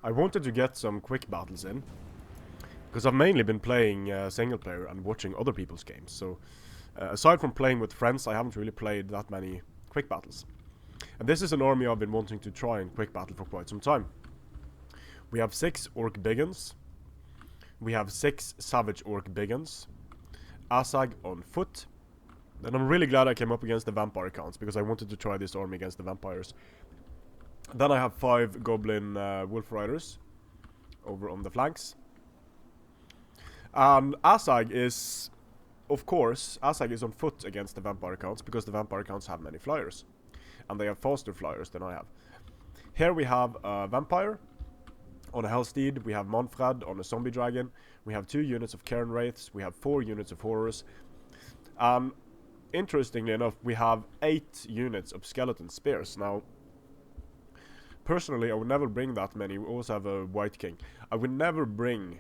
I wanted to get some quick battles in, because I've mainly been playing single player and watching other people's games. So aside from playing with friends, I haven't really played that many quick battles. And this is an army I've been wanting to try in quick battle for quite some time. We have 6 Orc Big Uns. We have 6 Savage Orc Big Uns. Asag on foot. And I'm really glad I came up against the vampire counts, because I wanted to try this army against the vampires. Then I have 5 Goblin Wolf Riders over on the flanks. And Asag is, of course, Asag is on foot against the vampire counts, because the vampire counts have many flyers. And they have faster flyers than I have. Here we have a vampire on a Hellsteed. We have Manfred on a zombie dragon. We have 2 units of Cairn Wraiths. We have 4 units of horrors. Interestingly enough, we have 8 units of skeleton spears. Now, personally, I would never bring that many. We also have a White King. I would never bring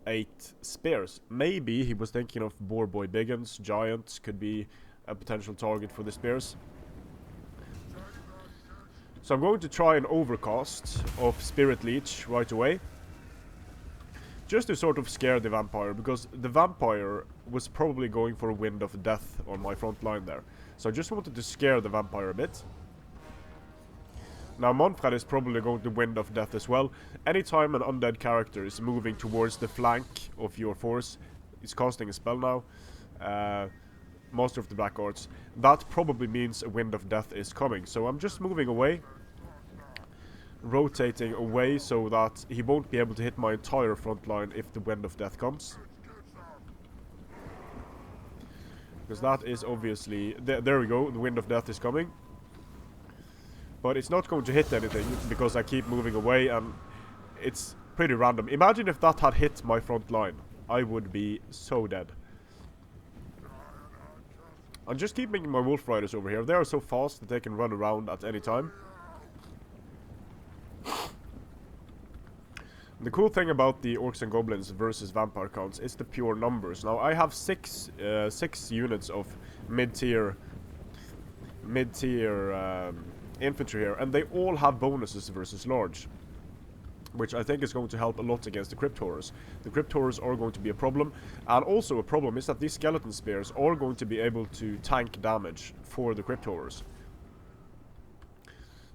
8 spears. Maybe he was thinking of Boar Boy Big Uns. Giants could be a potential target for the spears. So I'm going to try an overcast of Spirit Leech right away, just to sort of scare the vampire, because the vampire was probably going for a Wind of Death on my front line there. So I just wanted to scare the vampire a bit. Now Manfred is probably going to Wind of Death as well. Anytime an undead character is moving towards the flank of your force, he's casting a spell now, Master of the Black Arts, that probably means a Wind of Death is coming. So I'm just moving away, rotating away so that he won't be able to hit my entire front line if the Wind of Death comes. Because that is obviously... There we go, the Wind of Death is coming. But it's not going to hit anything, because I keep moving away and it's pretty random. Imagine if that had hit my front line. I would be so dead. I'm just keeping my Wolf Riders over here. They are so fast that they can run around at any time. The cool thing about the Orcs and Goblins versus Vampire counts is the pure numbers. Now I have 6 units of mid-tier infantry here, and they all have bonuses versus large, which I think is going to help a lot against the Crypt Horrors. The Crypt Horrors are going to be a problem, and also a problem is that these Skeleton Spears are going to be able to tank damage for the Crypt Horrors.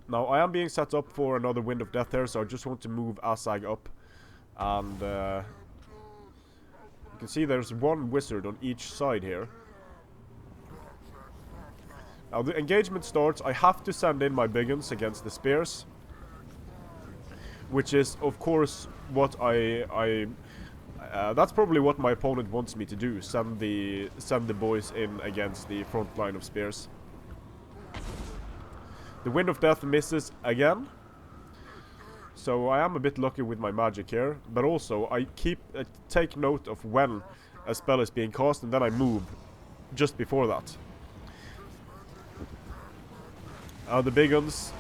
Now, I am being set up for another Wind of Death here, so I just want to move Asag up, and you can see there's 1 wizard on each side here. Now, the engagement starts. I have to send in my big uns against the spears, which is, of course, what that's probably what my opponent wants me to do. Send the boys in against the front line of spears. The Wind of Death misses again, so I am a bit lucky with my magic here. But also, I take note of when a spell is being cast, and then I move just before that. The big uns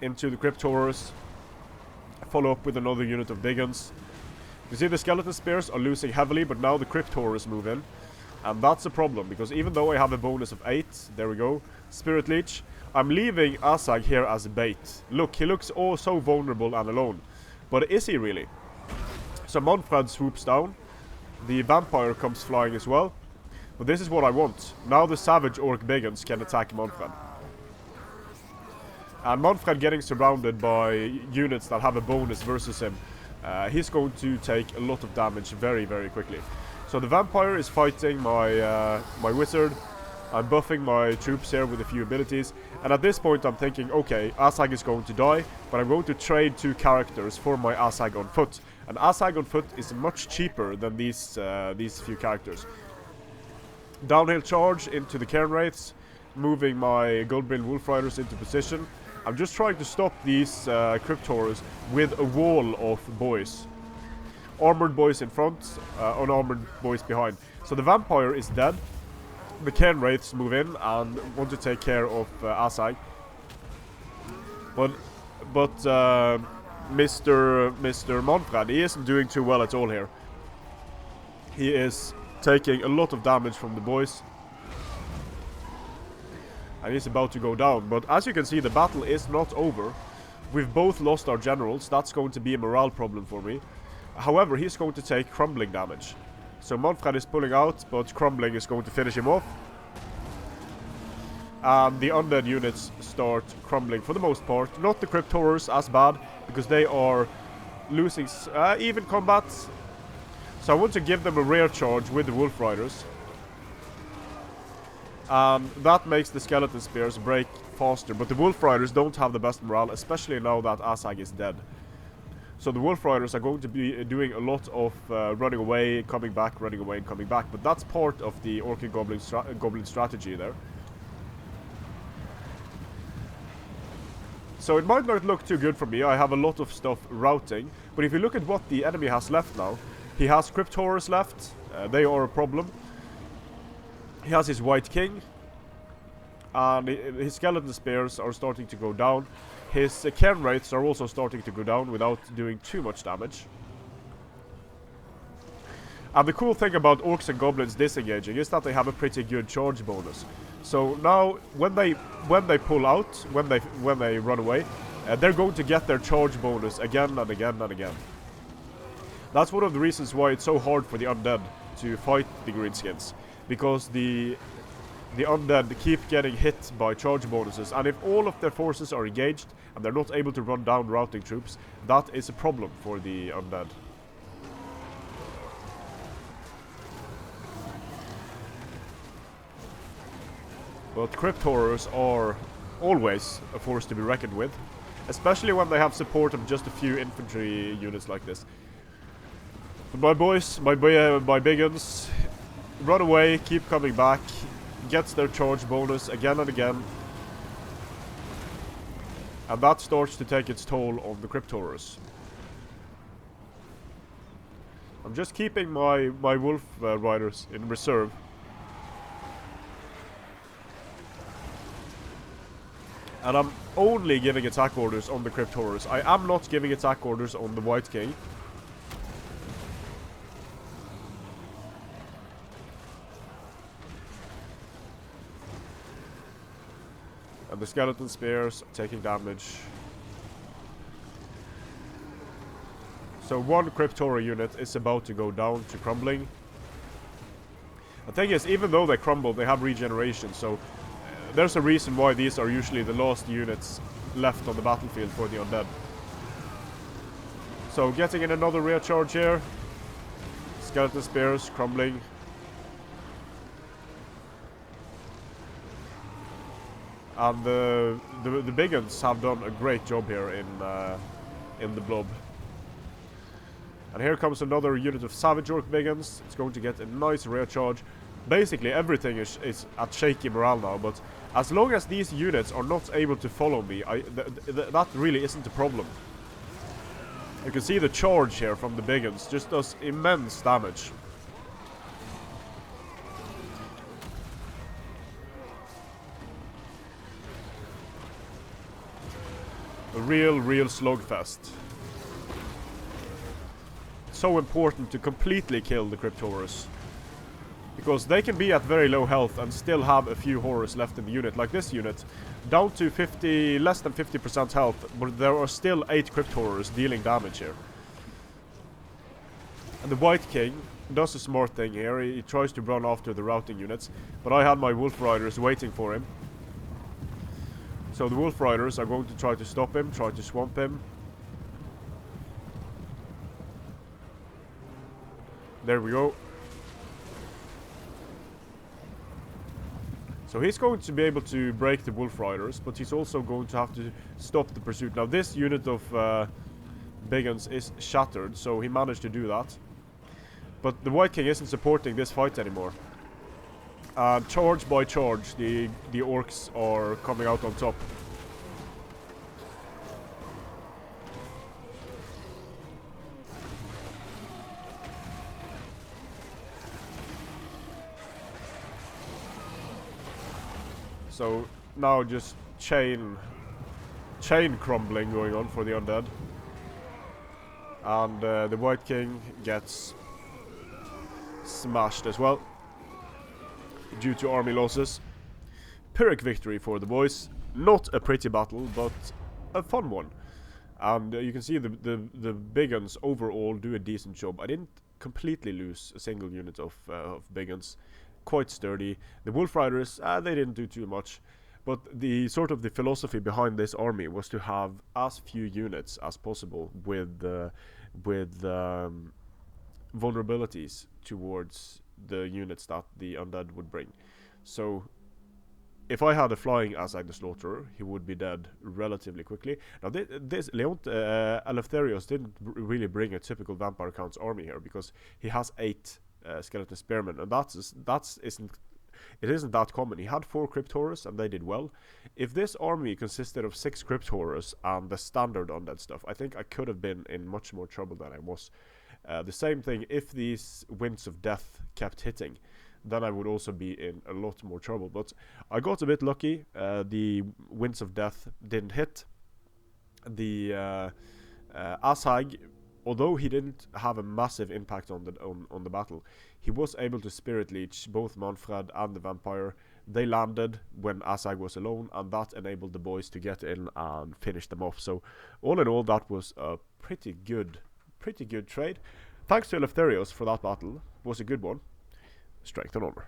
into the Crypt Horrors, follow up with another unit of big uns. You see the Skeleton Spears are losing heavily, but now the Crypt Horrors move in. And that's a problem, because even though I have a bonus of 8, there we go, Spirit Leech, I'm leaving Asag here as a bait. Look, he looks oh so vulnerable and alone. But is he really? So Manfred swoops down, the Vampire comes flying as well. But this is what I want. Now the Savage Orc Big Uns can attack Manfred. And Manfred getting surrounded by units that have a bonus versus him, he's going to take a lot of damage very, very quickly. So the Vampire is fighting my Wizard. I'm buffing my troops here with a few abilities. And at this point I'm thinking, okay, Asag is going to die, but I'm going to trade 2 characters for my Asag on foot. And Asag on foot is much cheaper than these few characters. Downhill charge into the Cairn Wraiths, moving my Goldbrain Wolf Riders into position. I'm just trying to stop these Crypt Horrors with a wall of boys. Armored boys in front, unarmored boys behind. So the Vampire is dead. The Cairn Wraiths move in and want to take care of Asag. But Mr. Manfred, he isn't doing too well at all here. He is taking a lot of damage from the boys. And he's about to go down. But as you can see, the battle is not over. We've both lost our generals. That's going to be a morale problem for me. However, he's going to take crumbling damage. So Manfred is pulling out, but crumbling is going to finish him off. And the undead units start crumbling for the most part. Not the Crypt Horrors as bad, because they are losing even combat. So I want to give them a rear charge with the Wolf Riders. That makes the Skeleton Spears break faster, but the Wolf Riders don't have the best morale, especially now that Asag is dead. So the Wolf Riders are going to be doing a lot of running away, coming back, running away and coming back, but that's part of the Orc and Goblin strategy there. So it might not look too good for me. I have a lot of stuff routing, but if you look at what the enemy has left now, he has Crypt Horrors left. They are a problem. He has his White King, and his Skeleton Spears are starting to go down. His Cairn Wraiths are also starting to go down without doing too much damage. And the cool thing about Orcs and Goblins disengaging is that they have a pretty good charge bonus. So now, when they pull out, when they run away, they're going to get their charge bonus again and again and again. That's one of the reasons why it's so hard for the undead to fight the Greenskins, because the undead keep getting hit by charge bonuses, and if all of their forces are engaged and they're not able to run down routing troops, that is a problem for the undead. But Crypt Horrors are always a force to be reckoned with, especially when they have support of just a few infantry units like this. But my boys, my big uns, run away, keep coming back, gets their charge bonus again and again. And that starts to take its toll on the Crypt Horrors. I'm just keeping my Wolf Riders in reserve. And I'm only giving attack orders on the Crypt Horrors. I am not giving attack orders on the White King. And the Skeleton Spears taking damage. So one Crypt Horror unit is about to go down to crumbling. The thing is, even though they crumble, they have regeneration, so there's a reason why these are usually the last units left on the battlefield for the undead. So getting in another rear charge here. Skeleton Spears crumbling. And the big uns have done a great job here in the blob. And here comes another unit of Savage Orc big uns. It's going to get a nice rear charge. Basically everything is at shaky morale now, but as long as these units are not able to follow me, that really isn't a problem. You can see the charge here from the big uns just does immense damage. A real slugfest. It's so important to completely kill the Crypt Horrors, because they can be at very low health and still have a few horrors left in the unit, like this unit, down to less than 50% health, but there are still 8 Crypt Horrors dealing damage here. And the White King does a smart thing here. He tries to run after the routing units, but I had my Wolf Riders waiting for him. So the Wolf Riders are going to try to stop him, try to swamp him. There we go. So he's going to be able to break the Wolf Riders, but he's also going to have to stop the pursuit. Now this unit of big uns is shattered, so he managed to do that. But the White King isn't supporting this fight anymore. Charge by charge, the orcs are coming out on top. So now just chain crumbling going on for the undead. And the White King gets smashed as well due to army losses. Pyrrhic victory for the boys. Not a pretty battle, but a fun one. And you can see the big guns overall do a decent job. I didn't completely lose a single unit of big guns. Quite sturdy. The Wolf Riders, they didn't do too much. But the sort of the philosophy behind this army was to have as few units as possible with vulnerabilities towards the units that the undead would bring. So if I had a flying Azag the Slaughterer, he would be dead relatively quickly. Now this Eleftherios didn't really bring a typical Vampire Count's army here, because he has 8 skeleton spearmen, and it isn't that common. He had 4 Crypt Horrors, and they did well. If this army consisted of 6 Crypt Horrors and the standard undead stuff, I think I could have been in much more trouble than I was. The same thing, if these Winds of Death kept hitting, then I would also be in a lot more trouble. But I got a bit lucky. The Winds of Death didn't hit. The Azag, although he didn't have a massive impact on the battle, he was able to Spirit Leech both Manfred and the Vampire. They landed when Azag was alone, and that enabled the boys to get in and finish them off. So all in all, that was a pretty good trade. Thanks to Eleftherios for that battle. It was a good one. Strength and honor.